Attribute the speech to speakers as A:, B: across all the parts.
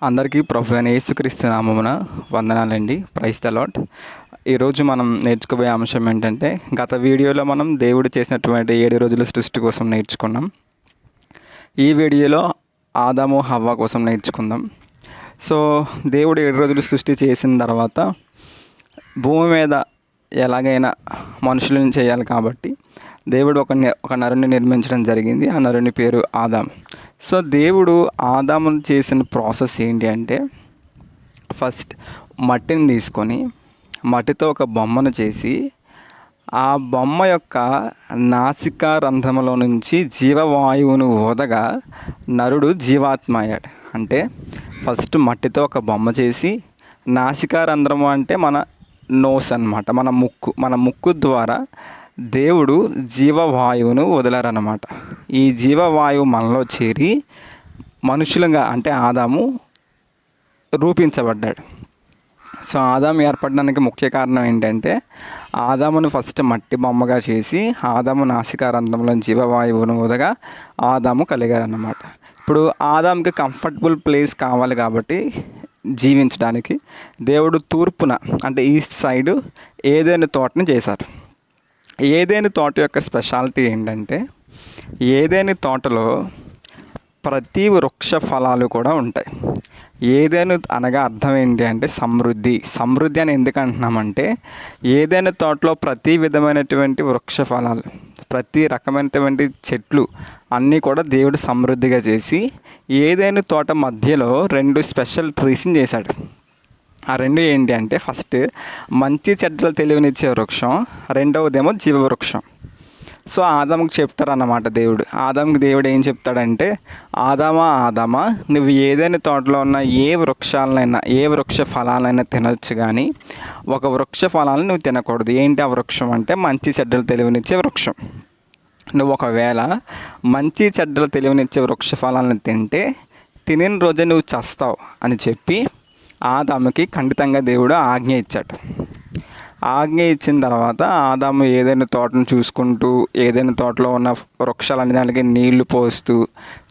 A: అందరికీ ప్రభు అయిన యేసుక్రీస్తు నామమున వందనాలండి. Praise the Lord. ఈరోజు మనం నేర్చుకోబోయే అంశం ఏంటంటే, గత వీడియోలో మనం దేవుడు చేసినటువంటి 7 రోజుల సృష్టి కోసం నేర్చుకున్నాం. ఈ వీడియోలో ఆదాము హవ్వ కోసం నేర్చుకుందాం. సో దేవుడు 7 రోజులు సృష్టి చేసిన తర్వాత భూమి మీద ఎలాగైనా మనుషులను చేయాలి కాబట్టి దేవుడు ఒక నరుని నిర్మించడం జరిగింది. ఆ నరుని పేరు ఆదాం. సో దేవుడు ఆదామును చేసిన ప్రాసెస్ ఏంటి అంటే, ఫస్ట్ మట్టిని తీసుకొని మట్టితో ఒక బొమ్మను చేసి ఆ బొమ్మ యొక్క నాసికా రంధ్రములో నుంచి జీవవాయువును ఊదగా నరుడు జీవాత్మ అయ్యాడు. అంటే ఫస్ట్ మట్టితో ఒక బొమ్మ చేసి, నాసికా రంధ్రము అంటే మన నోస్ అన్నమాట, మన ముక్కు ద్వారా దేవుడు జీవవాయువును వదిలారన్నమాట. ఈ జీవవాయువు మనలో చేరి మనుషులుగా అంటే ఆదాము రూపించబడ్డాడు. సో ఆదాము ఏర్పడడానికి ముఖ్య కారణం ఏంటంటే, ఆదామును ఫస్ట్ మట్టి బొమ్మగా చేసి ఆదాము నాసికా రంధ్రంలో జీవవాయువును వదగా ఆదాము కలిగారన్నమాట. ఇప్పుడు ఆదాముకి కంఫర్టబుల్ ప్లేస్ కావాలి కాబట్టి జీవించడానికి దేవుడు తూర్పున అంటే ఈస్ట్ సైడ్ ఏదైనా తోటని చేశారు. ఏదైనా తోట యొక్క స్పెషాలిటీ ఏంటంటే, ఏదైనా తోటలో ప్రతి వృక్ష ఫలాలు కూడా ఉంటాయి. ఏదైనా అనగా అర్థం ఏంటి అంటే సమృద్ధి అని ఎందుకు అంటున్నామంటే, ఏదైనా తోటలో ప్రతి విధమైనటువంటి వృక్ష ఫలాలు, ప్రతి రకమైనటువంటి చెట్లు అన్నీ కూడా దేవుడు సమృద్ధిగా చేసి ఏదైనా తోట మధ్యలో 2 స్పెషల్ ట్రీస్ని చేశాడు. ఆ 2 ఏంటి అంటే, ఫస్ట్ మంచి చెడ్డలు తెలివినిచ్చే వృక్షం, రెండవదేమో జీవవృక్షం. సో ఆదాముకు చెప్తారన్నమాట దేవుడు ఏం చెప్తాడంటే, ఆదామా నువ్వు ఏదైనా తోటలో ఉన్న ఏ వృక్ష ఫలాలైనా తినొచ్చు, కానీ ఒక వృక్ష ఫలాలను నువ్వు తినకూడదు. ఏంటి ఆ వృక్షం అంటే, మంచి చెడ్డలు తెలివినిచ్చే వృక్షం. నువ్వు ఒకవేళ మంచి చెడ్డలు తెలివినిచ్చే వృక్ష ఫలాలను తినిన రోజే నువ్వు చస్తావు అని చెప్పి ఆదాముకి ఖండితంగా దేవుడు ఆజ్ఞ ఇచ్చాడు. ఆజ్ఞ ఇచ్చిన తర్వాత ఆదాము ఏదైనా తోటను చూసుకుంటూ, ఏదైనా తోటలో ఉన్న వృక్షాలన్నీ దానికి నీళ్లు పోస్తూ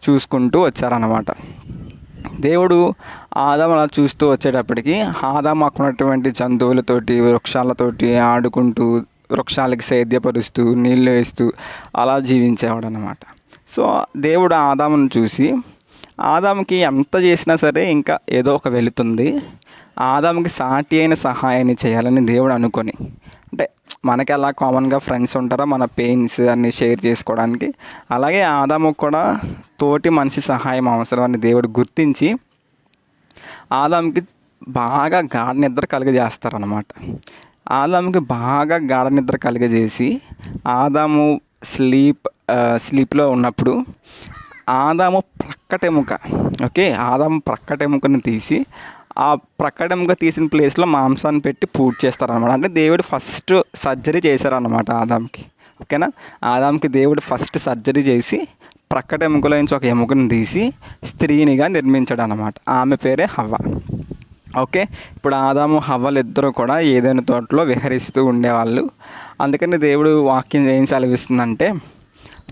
A: చూసుకుంటూ వచ్చారన్నమాట. దేవుడు ఆదాము అలా చూస్తూ వచ్చేటప్పటికి ఆదాము అక్కడ ఉన్నటువంటి జంతువులతోటి వృక్షాలతోటి ఆడుకుంటూ, వృక్షాలకి సేద్యపరుస్తూ, నీళ్ళు వేస్తూ అలా జీవించేవాడు అన్నమాట. సో దేవుడు ఆదామును చూసి, ఆదాముకి ఎంత చేసినా సరే ఇంకా ఏదో ఒక వెళుతుంది, ఆదాముకి సాటి అయిన సహాయాన్ని చేయాలని దేవుడు అనుకొని, అంటే మనకి అలా కామన్గా ఫ్రెండ్స్ ఉంటారో మన పెయిన్స్ అన్ని షేర్ చేసుకోవడానికి, అలాగే ఆదాముకు కూడా తోటి మనిషి సహాయం అవసరం అని దేవుడు గుర్తించి ఆదాముకి బాగా గాఢ నిద్ర కలుగజేస్తారన్నమాట. ఆదాముకి బాగా గాఢ నిద్ర కలిగజేసి ఆదాము స్లీప్లో ఉన్నప్పుడు ఆదాము ప్రక్కటెముకను తీసి, ఆ ప్రక్కటెముక తీసిన ప్లేస్లో మాంసాన్ని పెట్టి పూజ చేస్తారనమాట. అంటే దేవుడు ఫస్ట్ సర్జరీ చేశారనమాట ఆదాంకి. ఓకేనా, ఆదాంకి దేవుడు ఫస్ట్ సర్జరీ చేసి ప్రక్కటెముకలో నుంచి ఒక ఎముకను తీసి స్త్రీనిగా నిర్మించాడు అనమాట. ఆమె పేరే హవ్వ. ఓకే, ఇప్పుడు ఆదాము హవ్వలు ఇద్దరు కూడా ఏదైనా తోటలో విహరిస్తూ ఉండేవాళ్ళు. అందుకని దేవుడు వాక్యం ఏం సెలవిస్తుందంటే,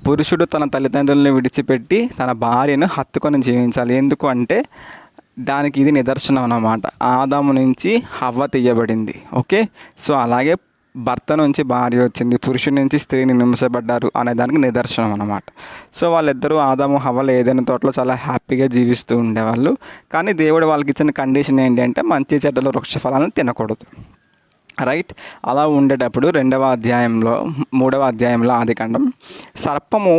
A: పురుషుడు తన తల్లిదండ్రులను విడిచిపెట్టి తన భార్యను హత్తుకొని జీవించాలి. ఎందుకు అంటే దానికి ఇది నిదర్శనం అన్నమాట. ఆదాము నుంచి హవ్వ తీయబడింది. ఓకే, సో అలాగే భర్త నుంచి భార్య వచ్చింది, పురుషుడి నుంచి స్త్రీని నిర్మించబడ్డారు అనే దానికి నిదర్శనం అన్నమాట. సో వాళ్ళిద్దరూ ఆదాము హవ్వలు ఏదైనా తోటలో చాలా హ్యాపీగా జీవిస్తూ ఉండేవాళ్ళు. కానీ దేవుడు వాళ్ళకి ఇచ్చిన కండిషన్ ఏంటి అంటే, మంచి చెడ్డల వృక్ష ఫలాలను తినకూడదు. రైట్, అలా ఉండేటప్పుడు 3వ అధ్యాయంలో ఆదికాండం, సర్పము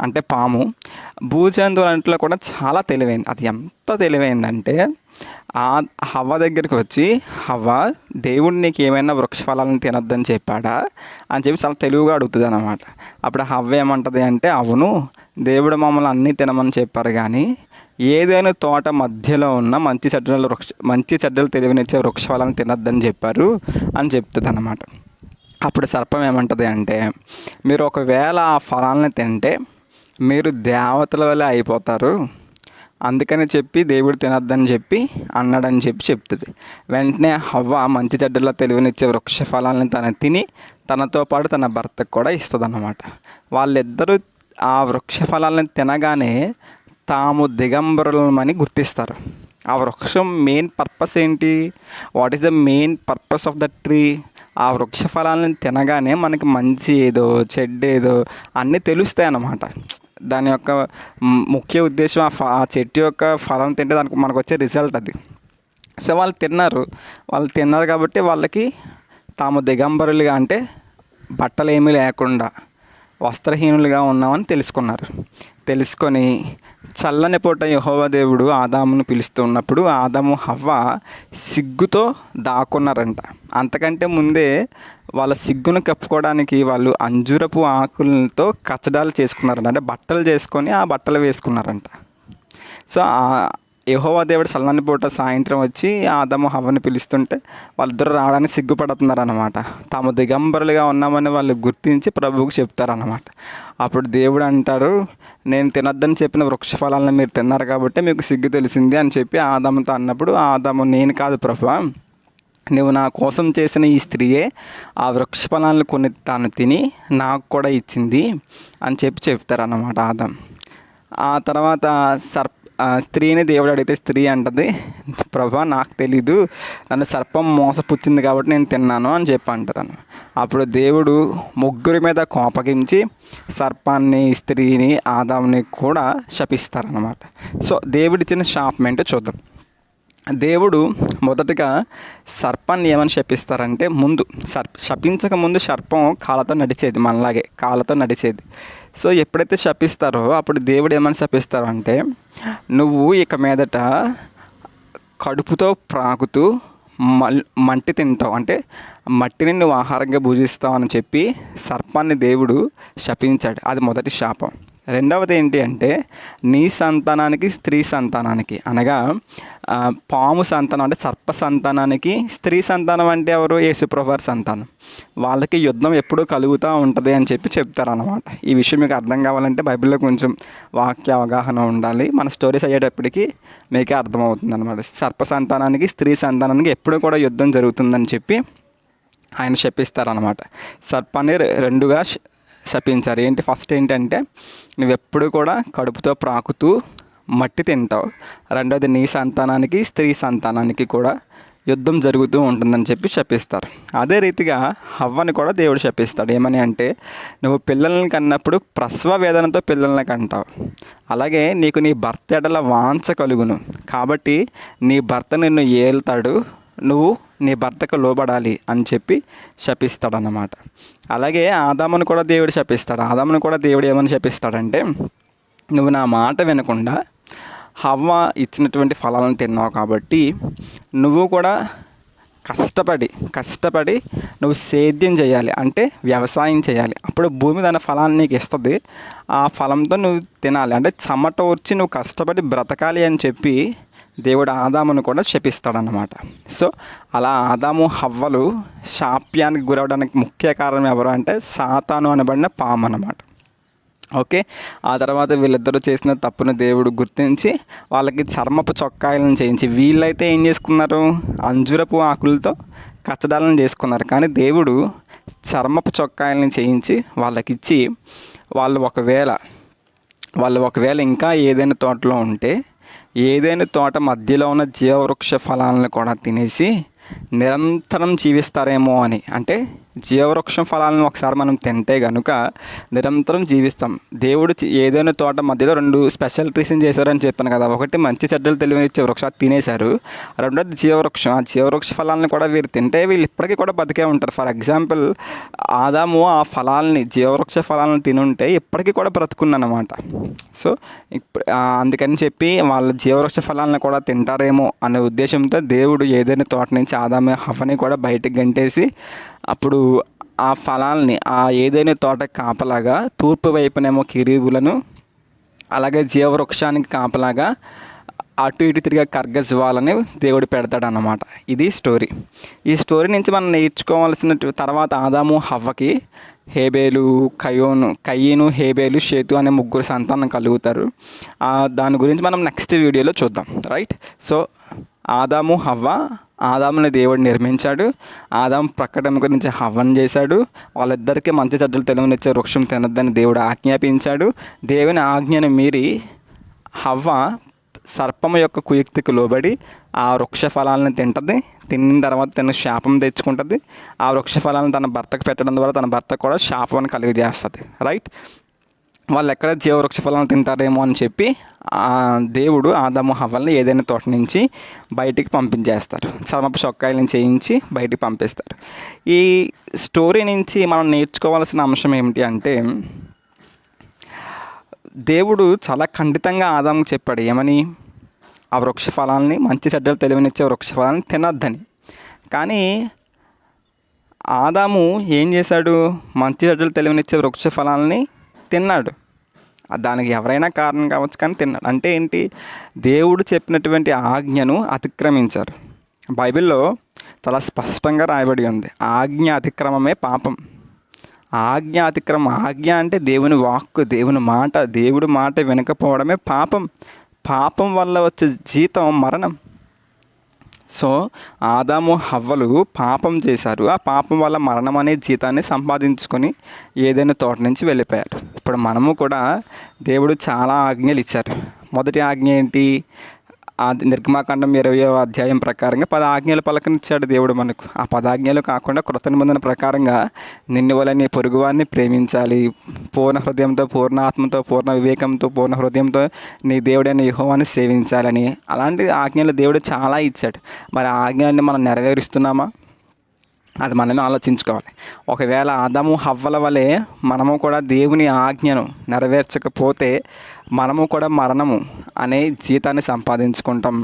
A: అంటే పాము భూజంతువులంట్లో కూడా చాలా తెలివైంది. అది ఎంత తెలివైందంటే, హవ్వ దగ్గరికి వచ్చి, హవ్వ దేవుడు నీకు ఏమైనా వృక్ష ఫలాలను తినొద్దని చెప్పాడా అని చెప్పి చాలా తెలివిగా అడుగుతుంది అన్నమాట. అప్పుడు హవ్వ ఏమంటుంది అంటే, అవును, దేవుడు మమ్మల్ని అన్నీ తినమని చెప్పారు, కానీ ఏదైనా తోట మధ్యలో ఉన్న మంచి చెడ్డలు తెలివినిచ్చే వృక్ష ఫలాలను తినొద్దని చెప్పారు అని చెప్తుంది అన్నమాట. అప్పుడు సర్పం ఏమంటుంది అంటే, మీరు ఒకవేళ ఆ ఫలాలను తింటే మీరు దేవతల వల్ల అయిపోతారు, అందుకని చెప్పి దేవుడు తినొద్దని చెప్పి అన్నాడని చెప్తుంది. వెంటనే హవ్వ మంచి చెడ్డల తెలివినిచ్చే వృక్ష ఫలాలను తిని తనతో పాటు తన భర్తకు కూడా ఇస్తుంది అన్నమాట. వాళ్ళిద్దరూ ఆ వృక్ష ఫలాలను తినగానే తాము దిగంబరులమని గుర్తిస్తారు. ఆ వృక్షం మెయిన్ పర్పస్ ఏంటి? What is the main purpose of the tree? ఆ వృక్ష ఫలాలను తినగానే మనకి మంచి ఏదో చెడ్డ ఏదో అన్నీ తెలుస్తాయి అన్నమాట. దాని యొక్క ముఖ్య ఉద్దేశం ఆ చెట్టు యొక్క ఫలం తింటే దానికి మనకు వచ్చే రిజల్ట్ అది. సో వాళ్ళు తిన్నారు కాబట్టి వాళ్ళకి తాము దిగంబరులుగా, అంటే బట్టలు ఏమీ లేకుండా వస్త్రహీనులుగా ఉన్నామని తెలుసుకొని చల్లని పూట యెహోవా దేవుడు ఆదామును పిలుస్తున్నప్పుడు ఆదాము హవ్వ సిగ్గుతో దాక్కున్నారంట. అంతకంటే ముందే వాళ్ళ సిగ్గును కప్పుకోవడానికి వాళ్ళు అంజూరపు ఆకులతో కచ్చడాలు చేసుకున్నారంట. అంటే బట్టలు చేసుకొని ఆ బట్టలు వేసుకున్నారంట. సో యెహోవా దేవుడు చల్లని పూట సాయంత్రం వచ్చి ఆదాము హవ్వని పిలుస్తుంటే వాళ్ళిద్దరూ రావడానికి సిగ్గుపడుతున్నారన్నమాట. తాము దిగంబరులుగా ఉన్నామని వాళ్ళు గుర్తించి ప్రభువుకు చెప్తారన్నమాట. అప్పుడు దేవుడు అంటారు, నేను తినొద్దని చెప్పిన వృక్ష ఫలాలను మీరు తిన్నారు కాబట్టి మీకు సిగ్గు తెలిసింది అని చెప్పి ఆదాముతో అన్నప్పుడు ఆదాము, నేను కాదు ప్రభువా, నువ్వు నా కోసం చేసిన ఈ స్త్రీయే ఆ వృక్ష ఫలాలను కొన్ని తాను తిని నాకు కూడా ఇచ్చింది అని చెప్తారన్నమాట ఆదాం. ఆ తర్వాత స్త్రీని దేవుడు అడిగితే స్త్రీ అంటది, ప్రభువా నాకు తెలీదు, నన్ను సర్పం మోసపుచ్చింది కాబట్టి నేను తిన్నాను అని అంటారు. అప్పుడు దేవుడు ముగ్గురి మీద కోపగించి సర్పాన్ని, స్త్రీని, ఆదాముని కూడా శపిస్తారన్నమాట. సో దేవుడిచ్చిన శాపం ఏంటో చూద్దాం. దేవుడు మొదటగా సర్పాన్ని ఏమని శపిస్తారంటే, శపించక ముందు సర్పం కాళ్ళతో నడిచేది, మనలాగే కాళ్ళతో నడిచేది. సో ఎప్పుడైతే శపిస్తారో అప్పుడు దేవుడు ఏమని శపిస్తారు అంటే, నువ్వు ఇక మీదట కడుపుతో ప్రాకుతూ మట్టి తింటావు, అంటే మట్టిని నువ్వు ఆహారంగా భుజిస్తావు అని చెప్పి సర్పాన్ని దేవుడు శపించాడు. అది మొదటి శాపం. రెండవది ఏంటి అంటే, నీ సంతానానికి స్త్రీ సంతానానికి, అనగా పాము సంతానం అంటే సర్ప సంతానానికి, స్త్రీ సంతానం అంటే ఎవరు? యేసుప్రభువారి సంతానం. వాళ్ళకి యుద్ధం ఎప్పుడూ కలుగుతూ ఉంటుంది అని చెప్తారన్నమాట. ఈ విషయం మీకు అర్థం కావాలంటే బైబిల్లో కొంచెం వాక్య అవగాహన ఉండాలి. మన స్టోరీస్ అయ్యేటప్పటికి మీకే అర్థమవుతుంది అనమాట. సర్ప సంతానానికి, స్త్రీ సంతానానికి ఎప్పుడూ కూడా యుద్ధం జరుగుతుందని చెప్పి ఆయన శపిస్తారన్నమాట. సర్పాన్ని రెండుగా శపించారు. ఫస్ట్ ఏంటంటే, నువ్వెప్పుడు కూడా కడుపుతో ప్రాకుతూ మట్టి తింటావు. రెండోది, నీ సంతానానికి, స్త్రీ సంతానానికి కూడా యుద్ధం జరుగుతూ ఉంటుందని చెప్పి శపిస్తారు. అదే రీతిగా హవ్వని కూడా దేవుడు శపిస్తాడు. ఏమని అంటే, నువ్వు పిల్లల్ని కన్నప్పుడు ప్రసవ వేదనతో పిల్లల్ని కంటావు. అలాగే నీకు నీ భర్త ఎడల వాంఛ కలుగును, కాబట్టి నీ భర్త నిన్ను ఏల్తాడు, నువ్వు నీ భర్తకు లోబడాలి అని చెప్పి శపిస్తాడన్నమాట. అలాగే ఆదామును కూడా దేవుడు శపిస్తాడు. ఆదామును కూడా దేవుడు ఏమని శపిస్తాడంటే, నువ్వు నా మాట వినకుండా హవ్వ ఇచ్చినటువంటి ఫలాలను తిన్నావు కాబట్టి నువ్వు కూడా కష్టపడి నువ్వు సేద్యం చేయాలి, అంటే వ్యవసాయం చేయాలి. అప్పుడు భూమి దాని ఫలాన్ని నీకు ఇస్తుంది. ఆ ఫలంతో నువ్వు తినాలి, అంటే చెమట వచ్చి నువ్వు కష్టపడి బ్రతకాలి అని చెప్పి దేవుడు ఆదామును కూడా శపిస్తాడన్నమాట. సో అలా ఆదాము హవ్వలు శాప్యానికి గురవడానికి ముఖ్య కారణం ఎవరు అంటే, సాతాను అనబడిన పాము అన్నమాట. ఓకే, ఆ తర్వాత వీళ్ళిద్దరూ చేసిన తప్పును దేవుడు గుర్తించి వాళ్ళకి చర్మపు చొక్కాయలను చేయించి, వీళ్ళైతే ఏం చేసుకున్నారు? అంజురపు ఆకులతో కచ్చడాలను చేసుకున్నారు. కానీ దేవుడు చర్మపు చొక్కాయలను చేయించి వాళ్ళకిచ్చి, వాళ్ళు ఒకవేళ ఇంకా ఏదైనా తోటలో ఉంటే ఏదైనా తోట మధ్యలో ఉన్న జీవవృక్ష ఫలాలను కూడా తినేసి నిరంతరం జీవిస్తారేమో అని. అంటే జీవవృక్షం ఫలాలను ఒకసారి మనం తింటే కనుక నిరంతరం జీవిస్తాం. దేవుడు ఏదైనా తోట మధ్యలో 2 స్పెషల్ ట్రీస్ని చేశారని చెప్పాను కదా. ఒకటి మంచి చెడ్డలు తెలివినిచ్చే వృక్షం తినేశారు, రెండోది జీవవృక్షం. ఆ జీవవృక్ష ఫలాలను కూడా వీరు తింటే వీళ్ళు ఇప్పటికీ కూడా బతికే ఉంటారు. ఫర్ ఎగ్జాంపుల్, ఆదాము ఆ ఫలాల్ని, జీవవృక్ష ఫలాలను తినుంటే ఇప్పటికీ కూడా బ్రతుకున్నమాట. సో అందుకని చెప్పి వాళ్ళ జీవవృక్ష ఫలాలను కూడా తింటారేమో అనే ఉద్దేశంతో దేవుడు ఏదైనా తోట నుంచి ఆదాము హవ్వని కూడా బయటకు గంటేసి, అప్పుడు ఆ ఫలాల్ని ఆ ఏదైనా తోట కాపలాగా తూర్పు వైపునేమో కెరూబులను, అలాగే జీవవృక్షానికి కాపలాగా అటు ఇటు తిరిగే కర్గజ్వాలని దేవుడు పెడతాడన్నమాట. ఇది స్టోరీ. ఈ స్టోరీ నుంచి మనం నేర్చుకోవాల్సిన తర్వాత ఆదాము హవ్వకి కయీను, హేబేలు, షేతు అనే 3 సంతానం కలుగుతారు. దాని గురించి మనం నెక్స్ట్ వీడియోలో చూద్దాం. రైట్. సో ఆదాము హవ్వ, ఆదాముని దేవుడు నిర్మించాడు. ఆదాము ప్రక్కటం గురించి హవ్వను చేశాడు. వాళ్ళిద్దరికీ మంచి చెడ్డలు తెలివినిచ్చే వృక్షం తినొద్దని దేవుడు ఆజ్ఞాపించాడు. దేవుని ఆజ్ఞను మీరి హవ్వ సర్పము యొక్క కుయుక్తికి లోబడి ఆ వృక్ష ఫలాలను తింటుంది. తిన్న తర్వాత తను శాపం తెచ్చుకుంటుంది. ఆ వృక్ష ఫలాలను తన భర్తకు పెట్టడం ద్వారా తన భర్త కూడా శాపాన్ని కలిగజేస్తుంది. రైట్. వాళ్ళు ఎక్కడ జీవవృక్ష ఫలాలను తింటారేమో అని చెప్పి దేవుడు ఆదాము హవ్వల్ని ఏదైనా తోట నుంచి బయటికి పంపించేస్తారు. చర్మపు చొక్కాయలను చేయించి బయటికి పంపిస్తారు. ఈ స్టోరీ నుంచి మనం నేర్చుకోవాల్సిన అంశం ఏమిటి అంటే, దేవుడు చాలా ఖండితంగా ఆదాముకు చెప్పాడు. ఏమని? ఆ వృక్ష ఫలాల్ని, మంచి చెడ్డలు తెలివినిచ్చే వృక్ష ఫలాన్ని తినొద్దని. కానీ ఆదాము ఏం చేశాడు? మంచి చెడ్డలు తెలివినిచ్చే వృక్ష ఫలాల్ని తిన్నాడు. దానికి ఎవరైనా కారణం కావచ్చు, కానీ తిన్నాడు. అంటే ఏంటి? దేవుడు చెప్పినటువంటి ఆజ్ఞను అతిక్రమించారు. బైబిల్లో చాలా స్పష్టంగా రాయబడి ఉంది, ఆజ్ఞ అతిక్రమమే పాపం. ఆజ్ఞ అంటే దేవుని వాక్కు, దేవుని మాట, దేవుడి మాట వినకపోవడమే పాపం. పాపం వల్ల వచ్చే జీతం మరణం. సో ఆదాము హవ్వలు పాపం చేశారు. ఆ పాపం వల్ల మరణం అనే జీతాన్ని సంపాదించుకొని ఏదైనా తోట నుంచి వెళ్ళిపోయారు. ఇప్పుడు మనము కూడా దేవుడు చాలా ఆజ్ఞలు ఇచ్చారు. మొదటి ఆజ్ఞ ఏంటి? నిర్గమాకాండం 20వ అధ్యాయం ప్రకారంగా 10 ఆజ్ఞలు పలకనిచ్చాడు దేవుడు మనకు. ఆ 10 ఆజ్ఞలు కాకుండా కృత నిబంధన ప్రకారంగా నిన్ను వల్ల నీ పొరుగువారిని ప్రేమించాలి, పూర్ణ హృదయంతో, పూర్ణ ఆత్మతో, పూర్ణ వివేకంతో, పూర్ణ హృదయంతో నీ దేవుడైన యెహోవాని సేవించాలని, అలాంటి ఆజ్ఞలు దేవుడు చాలా ఇచ్చాడు. మరి ఆ ఆజ్ఞలన్నీ మనం నెరవేరుస్తున్నామా? అది మనమే ఆలోచించుకోవాలి. ఒకవేళ ఆదాము హవ్వల వలె మనము కూడా దేవుని ఆజ్ఞను నెరవేర్చకపోతే మనము కూడా మరణము అనే జీతాన్ని సంపాదించుకుంటాం.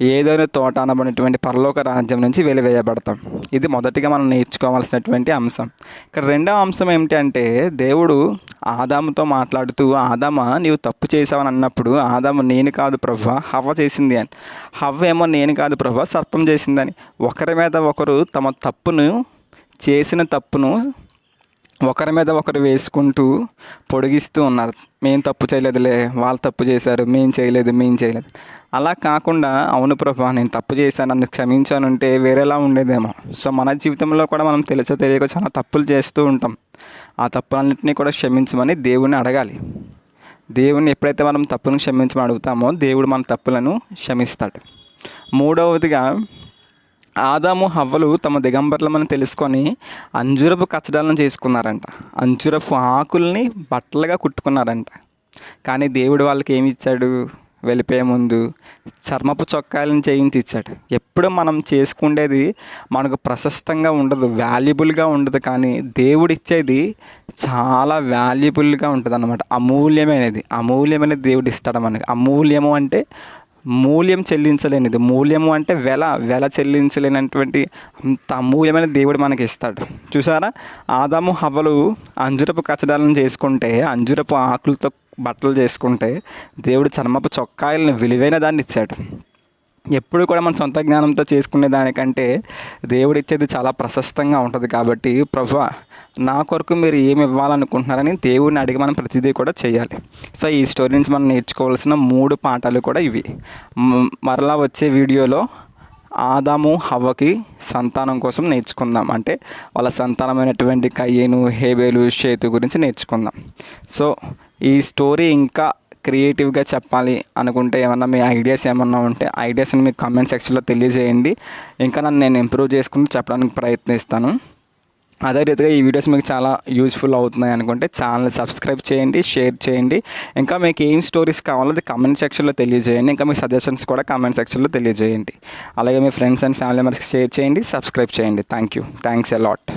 A: ఏదైనా తోట అనబడినటువంటి పరలోక రాజ్యం నుంచి వెలివేయబడతాం. ఇది మొదటిగా మనం నేర్చుకోవాల్సినటువంటి అంశం. ఇక్కడ రెండవ అంశం ఏమిటి అంటే, దేవుడు ఆదాముతో మాట్లాడుతూ, ఆదామా నీవు తప్పు చేసావని అన్నప్పుడు, ఆదాము నేను కాదు ప్రభువా, హవ్వ చేసింది అని. హవ్వ ఏమో నేను కాదు ప్రభువా, సర్పం చేసిందని. ఒకరి మీద ఒకరు తమ తప్పును, చేసిన తప్పును ఒకరి మీద ఒకరు వేసుకుంటూ పొడిగిస్తూ ఉన్నారు. మేము తప్పు చేయలేదులే, వాళ్ళు తప్పు చేశారు, మేము చేయలేదు. అలా కాకుండా అవును ప్రభువా నేను తప్పు చేశాను, నన్ను క్షమించానంటే వేరేలా ఉండేదేమో. సో మన జీవితంలో కూడా మనం తెలుసో తెలియక చాలా తప్పులు చేస్తూ ఉంటాం. ఆ తప్పులన్నింటినీ కూడా క్షమించమని దేవుణ్ణి అడగాలి. దేవుణ్ణి ఎప్పుడైతే మనం తప్పులను క్షమించమని అడుగుతామో దేవుడు మన తప్పులను క్షమిస్తాడు. మూడవదిగా, ఆదాము హవ్వలు తమ దిగంబర్లమని తెలుసుకొని అంజురపు కచ్చడాలను చేసుకున్నారంట. అంజురపు ఆకుల్ని బట్టలుగా కుట్టుకున్నారంట. కానీ దేవుడు వాళ్ళకి ఏమి ఇచ్చాడు? వెళ్ళిపోయే ముందు చర్మపు చొక్కాయలను చేయించి ఇచ్చాడు. ఎప్పుడు మనం చేసుకునేది మనకు ప్రశస్తంగా ఉండదు, వాల్యుబుల్గా ఉండదు. కానీ దేవుడు ఇచ్చేది చాలా వాల్యుబుల్గా ఉంటుంది అన్నమాట. అమూల్యమైనది దేవుడు ఇస్తాడు మనకి. అమూల్యము అంటే మూల్యం చెల్లించలేనిది. మూల్యము అంటే వెల చెల్లించలేనటువంటి అంత అమూల్యమైన దేవుడు మనకి ఇస్తాడు. చూసారా? ఆదాము హవ్వలు అంజురపు కచ్చడాలను చేసుకుంటే, అంజురపు ఆకులతో బట్టలు చేసుకుంటే, దేవుడు చర్మపు చొక్కాయలను విలువైన దాన్ని ఇచ్చాడు. ఎప్పుడు కూడా మన సొంత జ్ఞానంతో చేసుకునే దానికంటే దేవుడు ఇచ్చేది చాలా ప్రశస్తంగా ఉంటుంది. కాబట్టి ప్రభువా నా కొరకు మీరు ఏమి ఇవ్వాలనుకుంటున్నారని దేవుడిని అడిగి మనం ప్రతిదీ కూడా చేయాలి. సో ఈ స్టోరీ నుంచి మనం నేర్చుకోవాల్సిన 3 పాఠాలు కూడా ఇవి. మరలా వచ్చే వీడియోలో ఆదాము హవ్వకి సంతానం కోసం నేర్చుకుందాం. అంటే వాళ్ళ సంతానమైనటువంటి కయ్యేను, హేబేలు, షేతు గురించి నేర్చుకుందాం. సో ఈ స్టోరీ ఇంకా క్రియేటివ్గా చెప్పాలి అనుకుంటే, ఏమన్నా మీ ఐడియాస్ ఏమన్నా ఉంటే ఐడియాస్ని మీకు కామెంట్ సెక్షన్లో తెలియజేయండి. ఇంకా నేను ఇంప్రూవ్ చేసుకుంటూ చెప్పడానికి ప్రయత్నిస్తాను. అదే రీతిగా ఈ వీడియోస్ మీకు చాలా యూజ్ఫుల్ అవుతున్నాయి అనుకుంటే ఛానల్ సబ్స్క్రైబ్ చేయండి, షేర్ చేయండి. ఇంకా మీకు ఏం స్టోరీస్ కావాలో అది కామెంట్ సెక్షన్లో తెలియజేయండి. ఇంకా మీ సజెషన్స్ కూడా కామెంట్ సెక్షన్లో తెలియజేయండి. అలాగే మీ ఫ్రెండ్స్ అండ్ ఫ్యామిలీ మెంబర్స్కి షేర్ చేయండి, సబ్స్క్రైబ్ చేయండి. Thanks a lot.